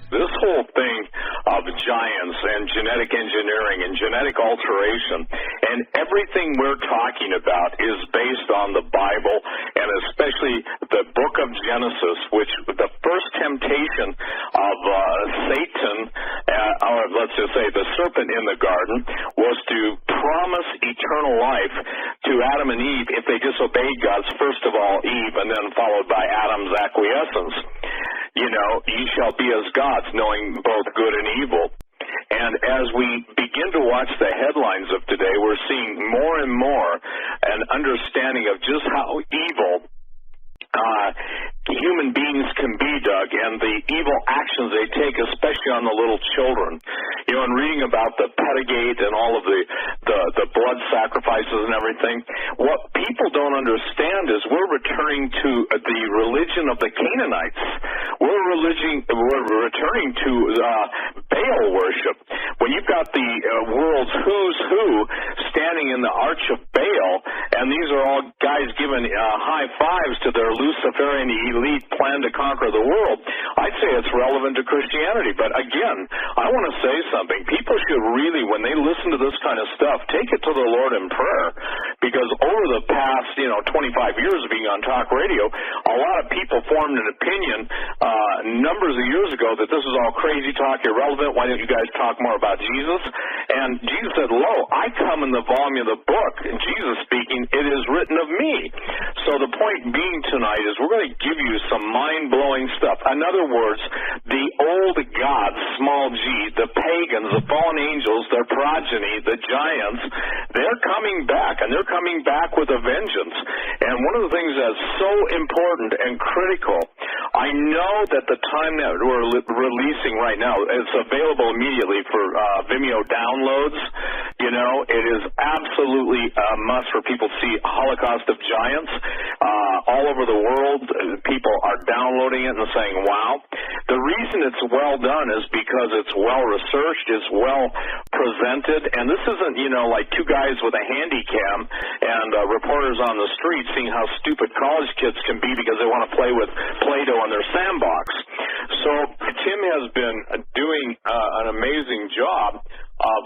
This whole thing of giants and genetic engineering and genetic alteration and everything we're talking about is based on the Bible, and especially the book of Genesis, which the first temptation of Satan, or let's just say the serpent in the garden, was to promise eternal life to Adam and Eve if they disobeyed God's, first of all, Eve, and then followed by Adam's acquiescence. You know, ye shall be as gods, knowing both good and evil. And as we begin to watch the headlines of today, we're seeing more and more an understanding of just how evil human beings can be, Doug, and the evil actions they take, especially on the little children. You know, and reading about the Pedagate and all of the blood sacrifices and everything, what people don't understand is we're returning to the religion of the Canaanites. We're returning to Baal worship. When you've got the world's who's who standing in the Arch of Baal, and these are all guys giving high fives to their Luciferian elite plan to conquer the world, I'd say it's relevant to Christianity. But again, I want to say something. People should really, when they listen to this kind of stuff, take it to the Lord in prayer, because over the past, 25 years of being on talk radio, a lot of people formed an opinion numbers of years ago that this is all crazy talk, irrelevant. Why don't you guys talk more about Jesus? And Jesus said, "Lo, I come in the volume of the book," and Jesus speaking, "it is written of me." So the point being tonight is we're going to give you some mind-blowing stuff. In other words, the old gods, small g, the pagans, the fallen angels, their progeny, the giants, they're coming back, and they're coming back with a vengeance. And one of the things that's so important and critical, I know that the time that we're releasing right now, it's available immediately for Vimeo downloads. You know, it is absolutely a must for people to see Holocaust of Giants. All over the world, people are downloading it and saying, wow. The reason it's well done is because it's well researched, it's well presented, and this isn't, like two guys with a handy cam and reporters on the street seeing how stupid college kids can be because they want to play with Play-Doh on their sandbox. So Tim has been doing an amazing job of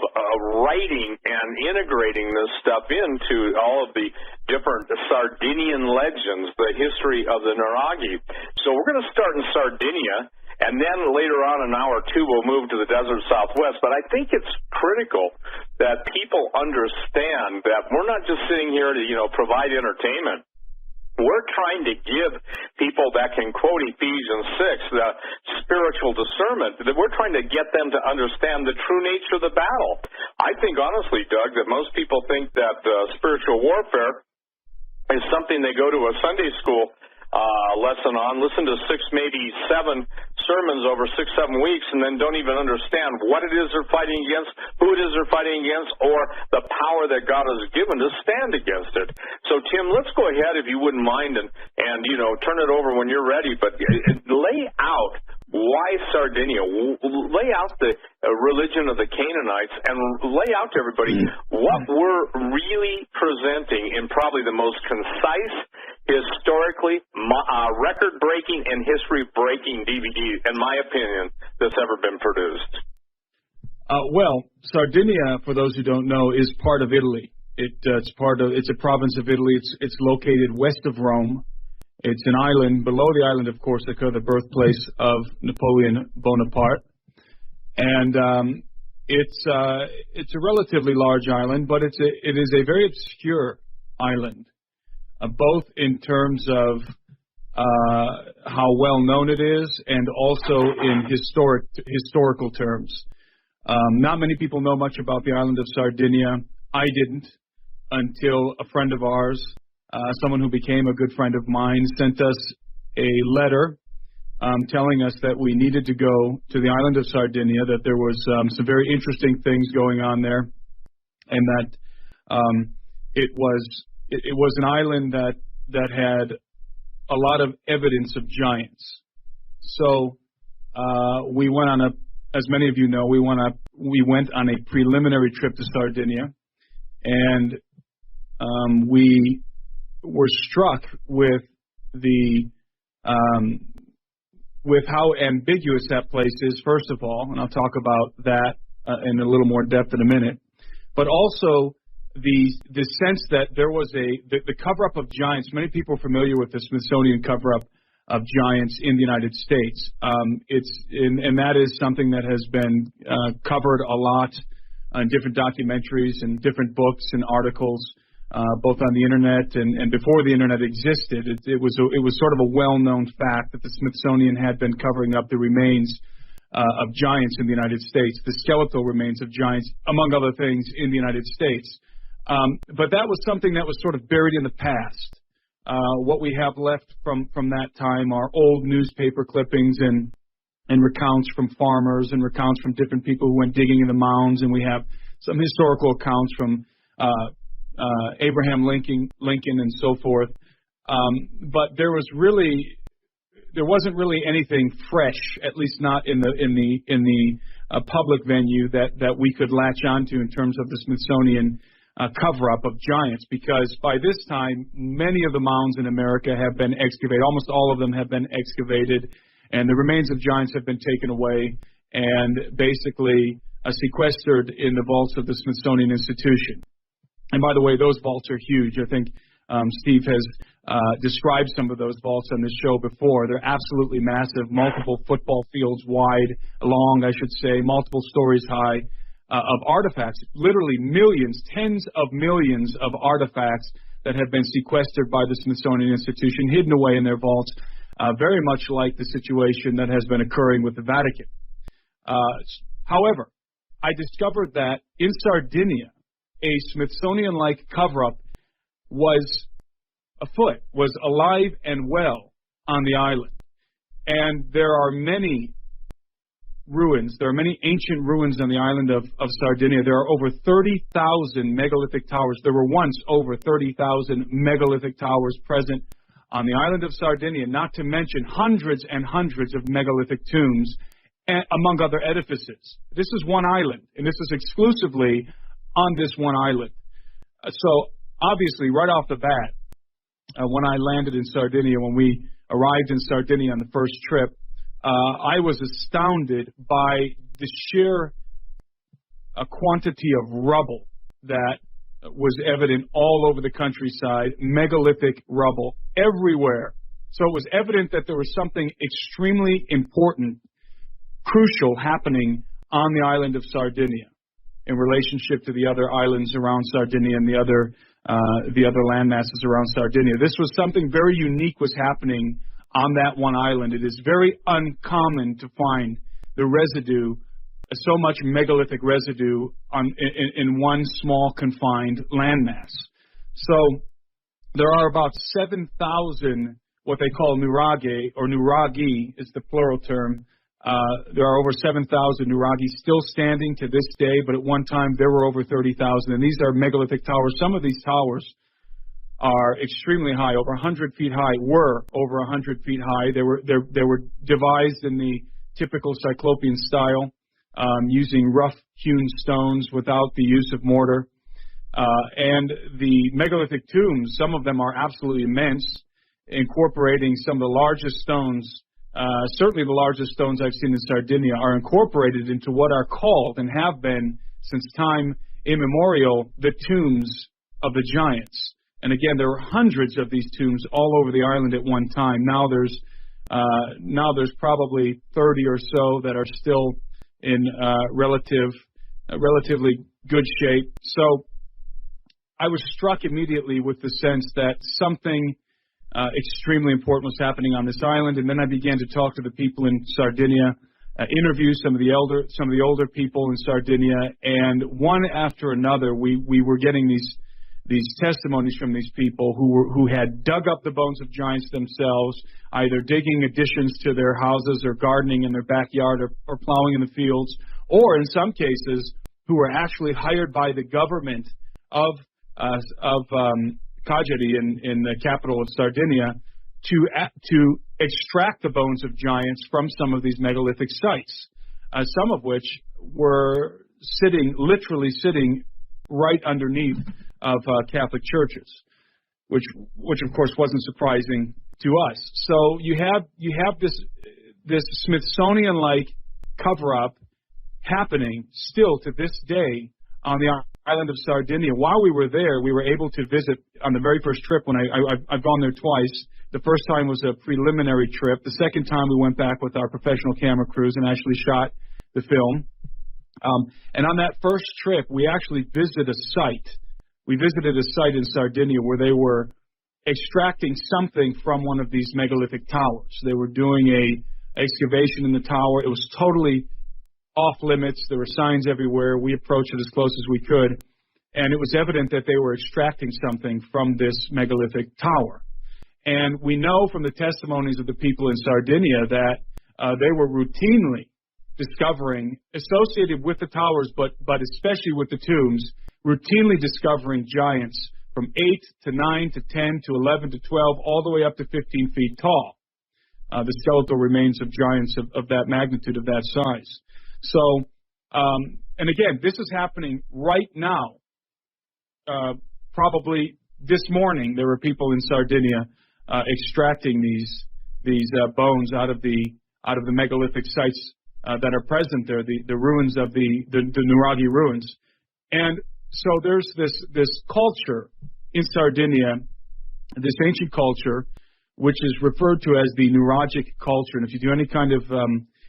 writing and integrating this stuff into all of the different Sardinian legends, the history of the Naragi. So we're going to start in Sardinia, and then later on in hour two we'll move to the desert southwest. But I think it's critical that people understand that we're not just sitting here to, provide entertainment. We're trying to give people that can quote Ephesians 6, the spiritual discernment, that we're trying to get them to understand the true nature of the battle. I think, honestly, Doug, that most people think that spiritual warfare is something they go to a Sunday school lesson on, listen to 6, maybe 7 sermons over 6-7 weeks, and then don't even understand what it is they're fighting against, who it is they're fighting against, or the power that God has given to stand against it. So, Tim, let's go ahead, if you wouldn't mind, and turn it over when you're ready, but lay out why Sardinia, lay out the religion of the Canaanites, and lay out to everybody what we're really presenting in probably the most concise, historically record-breaking and history-breaking DVD, in my opinion, that's ever been produced. Well, Sardinia, for those who don't know, is part of Italy. It's a province of Italy. It's located west of Rome. It's an island below the island of Corsica, the birthplace of Napoleon Bonaparte. And it's a relatively large island, but it is a very obscure island, both in terms of how well known it is and also in historical terms. Not many people know much about the island of Sardinia. I didn't until a friend of ours, someone who became a good friend of mine, sent us a letter telling us that we needed to go to the island of Sardinia, that there was some very interesting things going on there, and that it was an island that had a lot of evidence of giants. So we went on as many of you know, we went on a preliminary trip to Sardinia, and we were struck with the with how ambiguous that place is, first of all, and I'll talk about that in a little more depth in a minute, but also the sense that there was the cover-up of giants. Many people are familiar with the Smithsonian cover-up of giants in the United States. And that is something that has been covered a lot in different documentaries and different books and articles, both on the internet and before the internet existed. It was sort of a well-known fact that the Smithsonian had been covering up the remains of giants in the United States, the skeletal remains of giants, among other things, in the United States. But that was something that was sort of buried in the past. What we have left from that time are old newspaper clippings and recounts from farmers and recounts from different people who went digging in the mounds, and we have some historical accounts from Abraham Lincoln and so forth. But there wasn't really anything fresh, at least not in the public venue that we could latch onto in terms of the Smithsonian cover-up of giants, because by this time, many of the mounds in America have been excavated. Almost all of them have been excavated, and the remains of giants have been taken away and basically sequestered in the vaults of the Smithsonian Institution. And by the way, those vaults are huge. I think Steve has described some of those vaults on this show before. They're absolutely massive, multiple football fields long, I should say, multiple stories high. Of artifacts, literally millions, tens of millions of artifacts that have been sequestered by the Smithsonian Institution, hidden away in their vaults, very much like the situation that has been occurring with the Vatican. However, I discovered that in Sardinia, a Smithsonian-like cover-up was afoot, was alive and well on the island. And there are many ruins. There are many ancient ruins on the island of Sardinia. There are over 30,000 megalithic towers. There were once over 30,000 megalithic towers present on the island of Sardinia, not to mention hundreds and hundreds of megalithic tombs, among other edifices. This is one island, and this is exclusively on this one island. So, obviously, right off the bat, when I landed in Sardinia, when we arrived in Sardinia on the first trip, I was astounded by the sheer quantity of rubble that was evident all over the countryside, megalithic rubble everywhere. So it was evident that there was something extremely important, crucial happening on the island of Sardinia in relationship to the other islands around Sardinia and the other land masses around Sardinia. This was something very unique was happening on that one island. It is very uncommon to find the residue, so much megalithic residue in one small confined landmass. So there are about 7,000 what they call nuraghe, or nuraghi is the plural term. There are over 7,000 nuraghi still standing to this day, but at one time there were over 30,000, and these are megalithic towers. Some of these towers are extremely high, over 100 feet high, were over 100 feet high. They were devised in the typical Cyclopean style, using rough-hewn stones without the use of mortar. And the megalithic tombs, some of them are absolutely immense, incorporating some of the largest stones, certainly the largest stones I've seen in Sardinia, are incorporated into what are called, and have been since time immemorial, the tombs of the giants. And again, there were hundreds of these tombs all over the island at one time. Now there's probably 30 or so that are still in relatively good shape. So I was struck immediately with the sense that something extremely important was happening on this island. And then I began to talk to the people in Sardinia, interview some of the older people in Sardinia, and one after another, we were getting these testimonies from these people who had dug up the bones of giants themselves, either digging additions to their houses or gardening in their backyard or plowing in the fields, or in some cases who were actually hired by the government of Cagliari in the capital of Sardinia to extract the bones of giants from some of these megalithic sites, some of which were literally sitting right underneath of Catholic churches, which of course wasn't surprising to us. So you have this this Smithsonian-like cover-up happening still to this day on the island of Sardinia. While we were there, we were able to visit on the very first trip. When I've gone there twice. The first time was a preliminary trip. The second time we went back with our professional camera crews and actually shot the film. And on that first trip, we actually visited a site. We visited a site in Sardinia where they were extracting something from one of these megalithic towers. They were doing a excavation in the tower. It was totally off limits. There were signs everywhere. We approached it as close as we could, and it was evident that they were extracting something from this megalithic tower. And we know from the testimonies of the people in Sardinia that they were routinely discovering, associated with the towers, but especially with the tombs, routinely discovering giants from 8 to 9 to 10 to 11 to 12, all the way up to 15 feet tall. The skeletal remains of giants of that magnitude, of that size. So, and again, this is happening right now. Probably this morning, there were people in Sardinia extracting these bones out of the megalithic sites that are present there, the ruins of the Nuraghi ruins. And so there's this culture in Sardinia, this ancient culture, which is referred to as the Nuragic culture. And if you do any kind of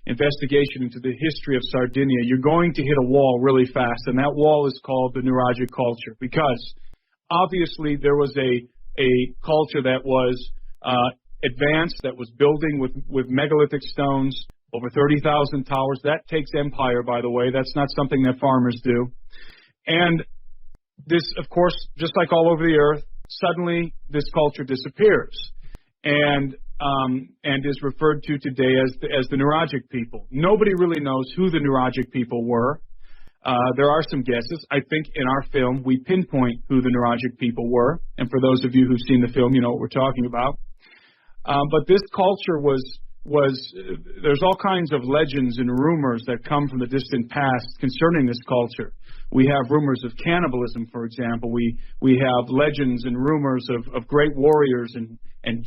investigation into the history of Sardinia, you're going to hit a wall really fast, and that wall is called the Nuragic culture, because obviously there was a culture that was advanced, that was building with megalithic stones, over 30,000 towers. That takes empire, by the way. That's not something that farmers do. And this, of course, just like all over the earth, suddenly this culture disappears and is referred to today as the Nuragic people. Nobody really knows who the Nuragic people were. There are some guesses. I think in our film we pinpoint who the Nuragic people were, and for those of you who've seen the film, you know what we're talking about. But this culture there's all kinds of legends and rumors that come from the distant past concerning this culture. We have rumors of cannibalism, for example. We have legends and rumors of great warriors and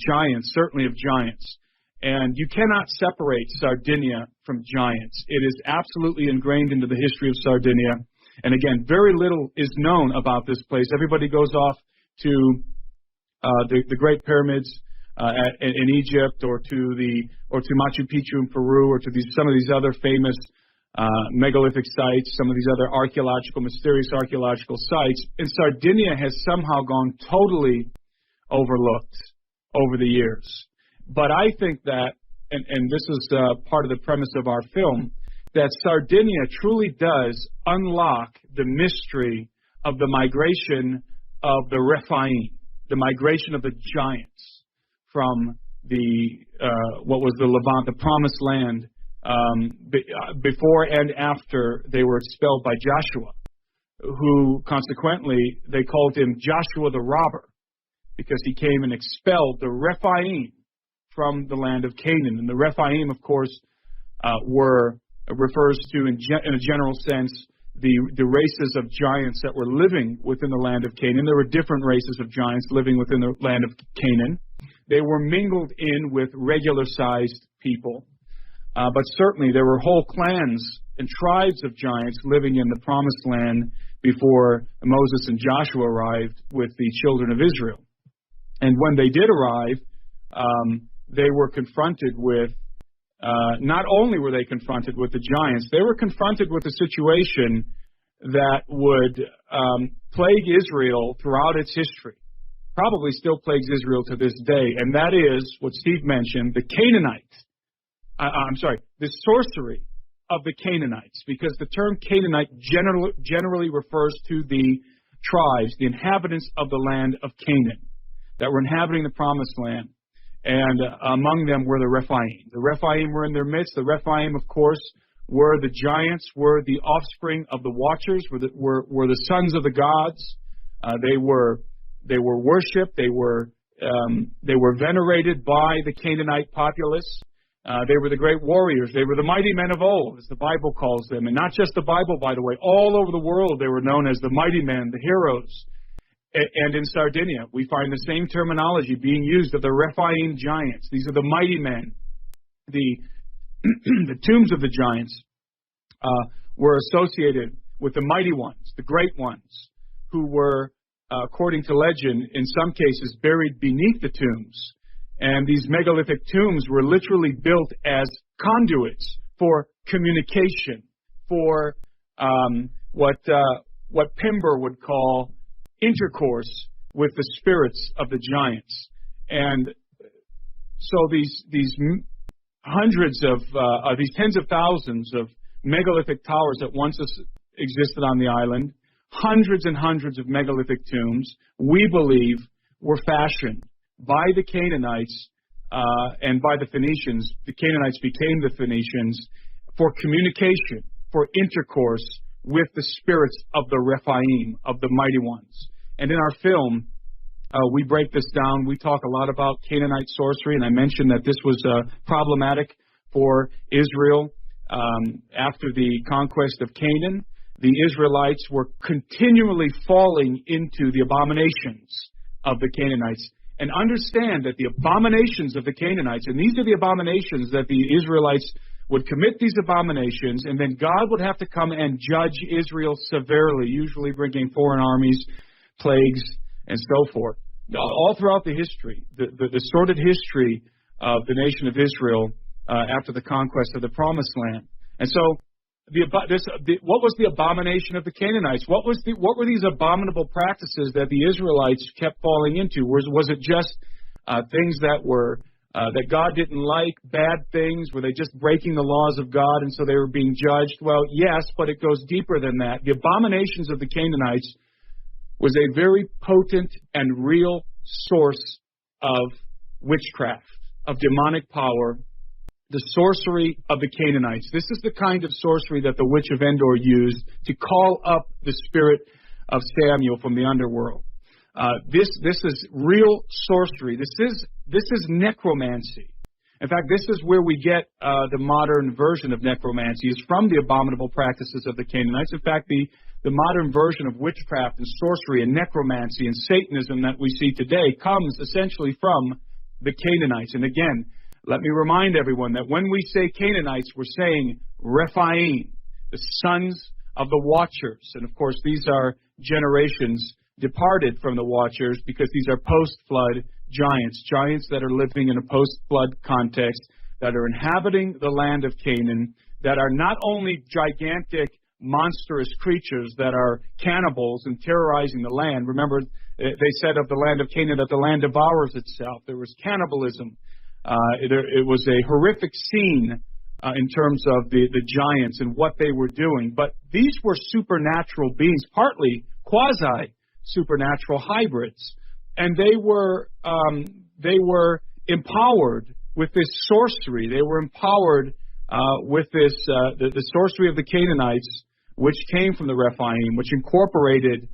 giants, certainly of giants. And you cannot separate Sardinia from giants. It is absolutely ingrained into the history of Sardinia. And again, very little is known about this place. Everybody goes off to the Great Pyramids in Egypt, or to Machu Picchu in Peru, or to some of these other famous megalithic sites, some of these other mysterious archaeological sites. And Sardinia has somehow gone totally overlooked over the years. But I think that, and this is part of the premise of our film, that Sardinia truly does unlock the mystery of the migration of the Rephaim, the migration of the giants from what was the Levant, the Promised Land, before and after they were expelled by Joshua, who consequently they called him Joshua the Robber, because he came and expelled the Rephaim from the land of Canaan. And the Rephaim, of course, refers to, in a general sense, the races of giants that were living within the land of Canaan. There were different races of giants living within the land of Canaan. They were mingled in with regular-sized people. But certainly there were whole clans and tribes of giants living in the Promised Land before Moses and Joshua arrived with the children of Israel. And when they did arrive, they were confronted with, not only were they confronted with the giants, they were confronted with a situation that would plague Israel throughout its history. Probably still plagues Israel to this day, and that is what Steve mentioned, the sorcery of the Canaanites, because the term Canaanite generally refers to the tribes, the inhabitants of the land of Canaan, that were inhabiting the Promised Land, and among them were the Rephaim. The Rephaim were in their midst. The Rephaim, of course, were the giants, were the offspring of the Watchers, were the sons of the gods. They were worshipped. They were venerated by the Canaanite populace. They were the great warriors. They were the mighty men of old, as the Bible calls them. And not just the Bible, by the way. All over the world, they were known as the mighty men, the heroes. And in Sardinia, we find the same terminology being used of the Rephaim giants. These are the mighty men, the the tombs of the giants were associated with the mighty ones, the great ones, who were, according to legend, in some cases buried beneath the tombs. And these megalithic tombs were literally built as conduits for communication, for what Pember would call intercourse with the spirits of the giants. And so these hundreds of these tens of thousands of megalithic towers that once existed on the island, hundreds and hundreds of megalithic tombs, we believe, were fashioned by the Canaanites and by the Phoenicians. The Canaanites became the Phoenicians for communication, for intercourse with the spirits of the Rephaim, of the mighty ones. And in our film, we break this down. We talk a lot about Canaanite sorcery, and I mentioned that this was problematic for Israel after the conquest of Canaan. The Israelites were continually falling into the abominations of the Canaanites. And understand that the abominations of the Canaanites, and these are the abominations that the Israelites would commit these abominations, and then God would have to come and judge Israel severely, usually bringing foreign armies, plagues, and so forth. All throughout the history, the sordid history of the nation of Israel after the conquest of the Promised Land. And so, what was the abomination of the Canaanites? What were these abominable practices that the Israelites kept falling into? Was it just things that were that God didn't like, bad things? Were they just breaking the laws of God, and so they were being judged? Well, yes, but it goes deeper than that. The abominations of the Canaanites was a very potent and real source of witchcraft, of demonic power. The sorcery of the Canaanites. This is the kind of sorcery that the witch of Endor used to call up the spirit of Samuel from the underworld. This is real sorcery. This is necromancy. In fact, this is where we get the modern version of necromancy, is from the abominable practices of the Canaanites. In fact, the modern version of witchcraft and sorcery and necromancy and Satanism that we see today comes essentially from the Canaanites. And again, let me remind everyone that when we say Canaanites, we're saying Rephaim, the sons of the Watchers. And of course, these are generations departed from the Watchers because these are post-flood giants that are living in a post-flood context, that are inhabiting the land of Canaan, that are not only gigantic, monstrous creatures that are cannibals and terrorizing the land. Remember, they said of the land of Canaan that the land devours itself. There was cannibalism. It was a horrific scene in terms of the giants and what they were doing. But these were supernatural beings, partly quasi-supernatural hybrids. And they were empowered with this sorcery. They were empowered with this the sorcery of the Canaanites, which came from the Rephaim, which incorporated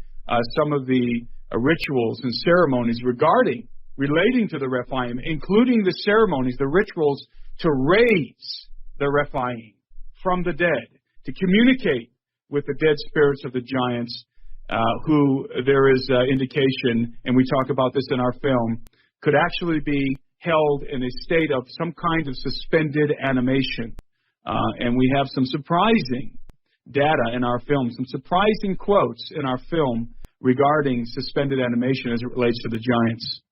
some of the rituals and ceremonies relating to the Rephaim, including the ceremonies, the rituals to raise the Rephaim from the dead, to communicate with the dead spirits of the giants, who there is indication, and we talk about this in our film, could actually be held in a state of some kind of suspended animation. And we have some surprising data in our film, some surprising quotes in our film regarding suspended animation as it relates to the giants.